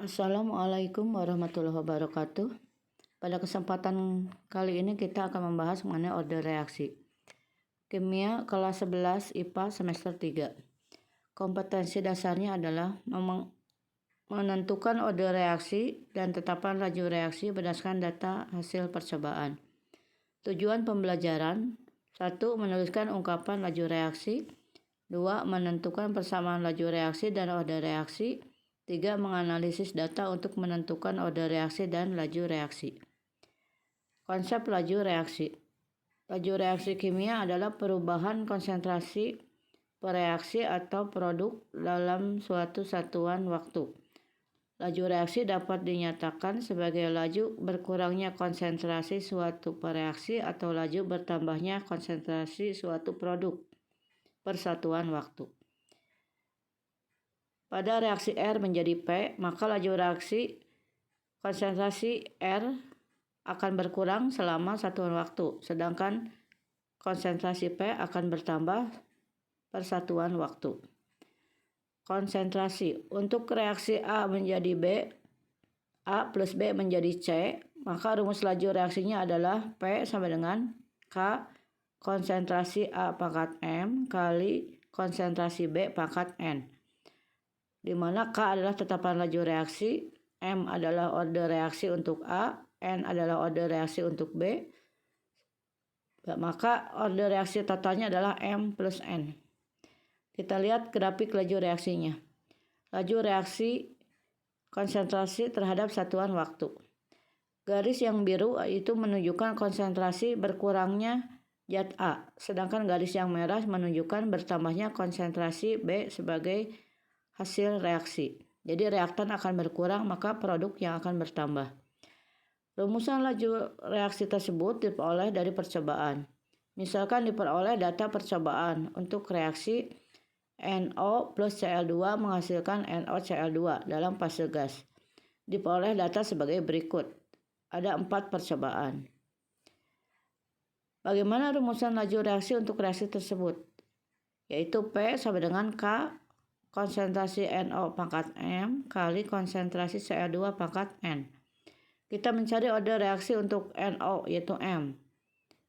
Assalamualaikum warahmatullahi wabarakatuh. Pada kesempatan kali ini kita akan membahas mengenai order reaksi. Kimia kelas 11 IPA semester 3. Kompetensi dasarnya adalah menentukan order reaksi dan tetapan laju reaksi berdasarkan data hasil percobaan. Tujuan pembelajaran: 1. Menuliskan ungkapan laju reaksi. 2. Menentukan persamaan laju reaksi dan order reaksi. 3. Menganalisis data untuk menentukan order reaksi dan laju reaksi. Konsep laju reaksi. Laju reaksi kimia adalah perubahan konsentrasi per reaksi atau produk dalam suatu satuan waktu. Laju reaksi dapat dinyatakan sebagai laju berkurangnya konsentrasi suatu reaksi atau laju bertambahnya konsentrasi suatu produk per satuan waktu. Pada reaksi R menjadi P, maka laju reaksi konsentrasi R akan berkurang selama satuan waktu, sedangkan konsentrasi P akan bertambah per satuan waktu. Konsentrasi. Untuk reaksi A menjadi B, A plus B menjadi C, maka rumus laju reaksinya adalah P sama dengan K konsentrasi A pangkat M kali konsentrasi B pangkat N, di mana K adalah tetapan laju reaksi, M adalah order reaksi untuk A, N adalah order reaksi untuk B, maka order reaksi totalnya adalah M plus N. Kita lihat grafik laju reaksinya. Laju reaksi konsentrasi terhadap satuan waktu. Garis yang biru itu menunjukkan konsentrasi berkurangnya zat A, sedangkan garis yang merah menunjukkan bertambahnya konsentrasi B sebagai hasil reaksi. Jadi reaktan akan berkurang, maka produk yang akan bertambah. Rumusan laju reaksi tersebut diperoleh dari percobaan. Misalkan diperoleh data percobaan untuk reaksi NO plus Cl2 menghasilkan NoCl2 dalam fase gas. Diperoleh data sebagai berikut. Ada 4 percobaan. Bagaimana rumusan laju reaksi untuk reaksi tersebut? Yaitu P sama dengan K konsentrasi NO pangkat M kali konsentrasi Cl2 pangkat N. Kita mencari order reaksi untuk NO yaitu M.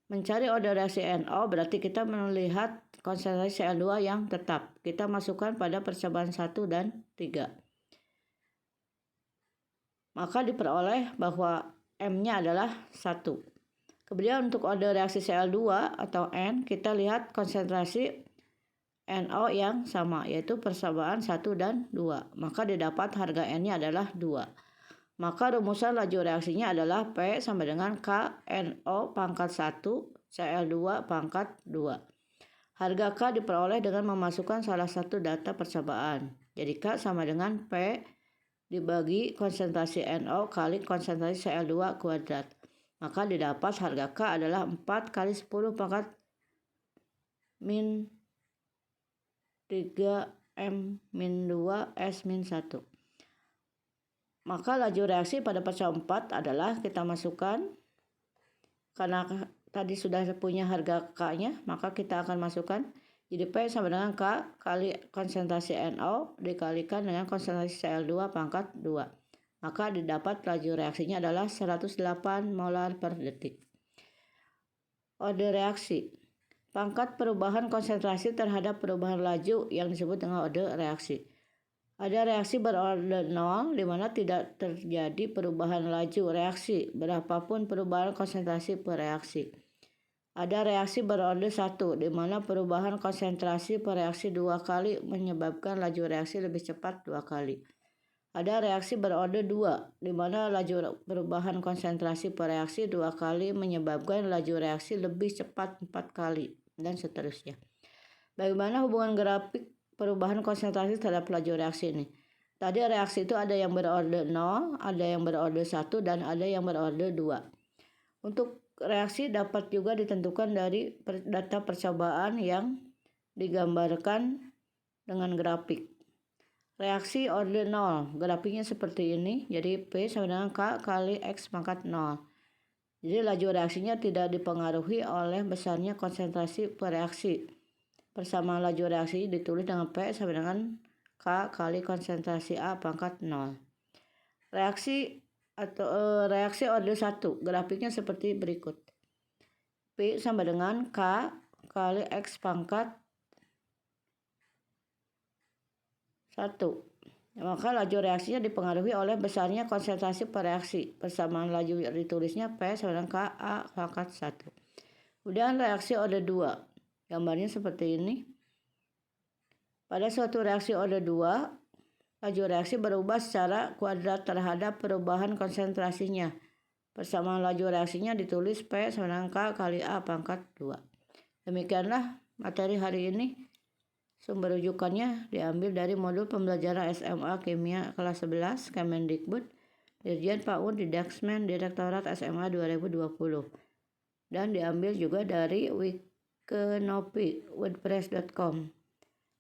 Mencari order reaksi NO berarti kita melihat konsentrasi Cl2 yang tetap. Kita masukkan pada percobaan 1 dan 3. Maka diperoleh bahwa M-nya adalah 1. Kemudian untuk order reaksi Cl2 atau N, kita lihat konsentrasi NO yang sama, yaitu percobaan 1 dan 2. Maka didapat harga N-nya adalah 2. Maka rumusan laju reaksinya adalah P sama dengan K NO pangkat 1 Cl2 pangkat 2. Harga K diperoleh dengan memasukkan salah satu data percobaan. Jadi K sama dengan P dibagi konsentrasi NO kali konsentrasi Cl2 kuadrat. Maka didapat harga K adalah 4 kali 10 pangkat min 3M-2S-1. Maka laju reaksi pada percobaan 4 adalah kita masukkan, karena tadi sudah punya harga K-nya, maka kita akan masukkan. Jadi P sama dengan K kali konsentrasi NO dikalikan dengan konsentrasi Cl2 pangkat 2. Maka didapat laju reaksinya adalah 108 molar per detik. Order reaksi. Pangkat perubahan konsentrasi terhadap perubahan laju yang disebut dengan order reaksi. Ada reaksi berorder 0 di mana tidak terjadi perubahan laju reaksi berapapun perubahan konsentrasi per reaksi. Ada reaksi berorder 1 di mana perubahan konsentrasi per reaksi 2 kali menyebabkan laju reaksi lebih cepat 2 kali. Ada reaksi berorder 2 di mana laju perubahan konsentrasi per reaksi 2 kali menyebabkan laju reaksi lebih cepat 4 kali. Dan seterusnya. Bagaimana hubungan grafik perubahan konsentrasi terhadap laju reaksi ini? Tadi reaksi itu ada yang berorder 0, ada yang berorder 1, dan ada yang berorder 2. Untuk reaksi dapat juga ditentukan dari data percobaan yang digambarkan dengan grafik. Reaksi order 0, grafiknya seperti ini. Jadi P sama dengan K kali X pangkat 0. Jadi laju reaksinya tidak dipengaruhi oleh besarnya konsentrasi per reaksi. Persamaan laju reaksi ditulis dengan P sama dengan K kali konsentrasi A pangkat 0. reaksi order 1. Grafiknya seperti berikut. P sama dengan K kali X pangkat 1. Maka laju reaksinya dipengaruhi oleh besarnya konsentrasi per reaksi. Persamaan laju ditulisnya P sama dengan KA pangkat 1. Kemudian reaksi order 2. Gambarnya seperti ini. Pada suatu reaksi order 2, laju reaksi berubah secara kuadrat terhadap perubahan konsentrasinya. Persamaan laju reaksinya ditulis P sama dengan K kali A pangkat 2. Demikianlah materi hari ini. Sumber rujukannya diambil dari modul pembelajaran SMA Kimia kelas 11 Kemendikbud, Dirjen PAUD Didaksmen Direktorat SMA 2020. Dan diambil juga dari Wikenopi wordpress.com.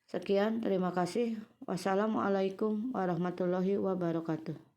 Sekian, terima kasih. Wassalamualaikum warahmatullahi wabarakatuh.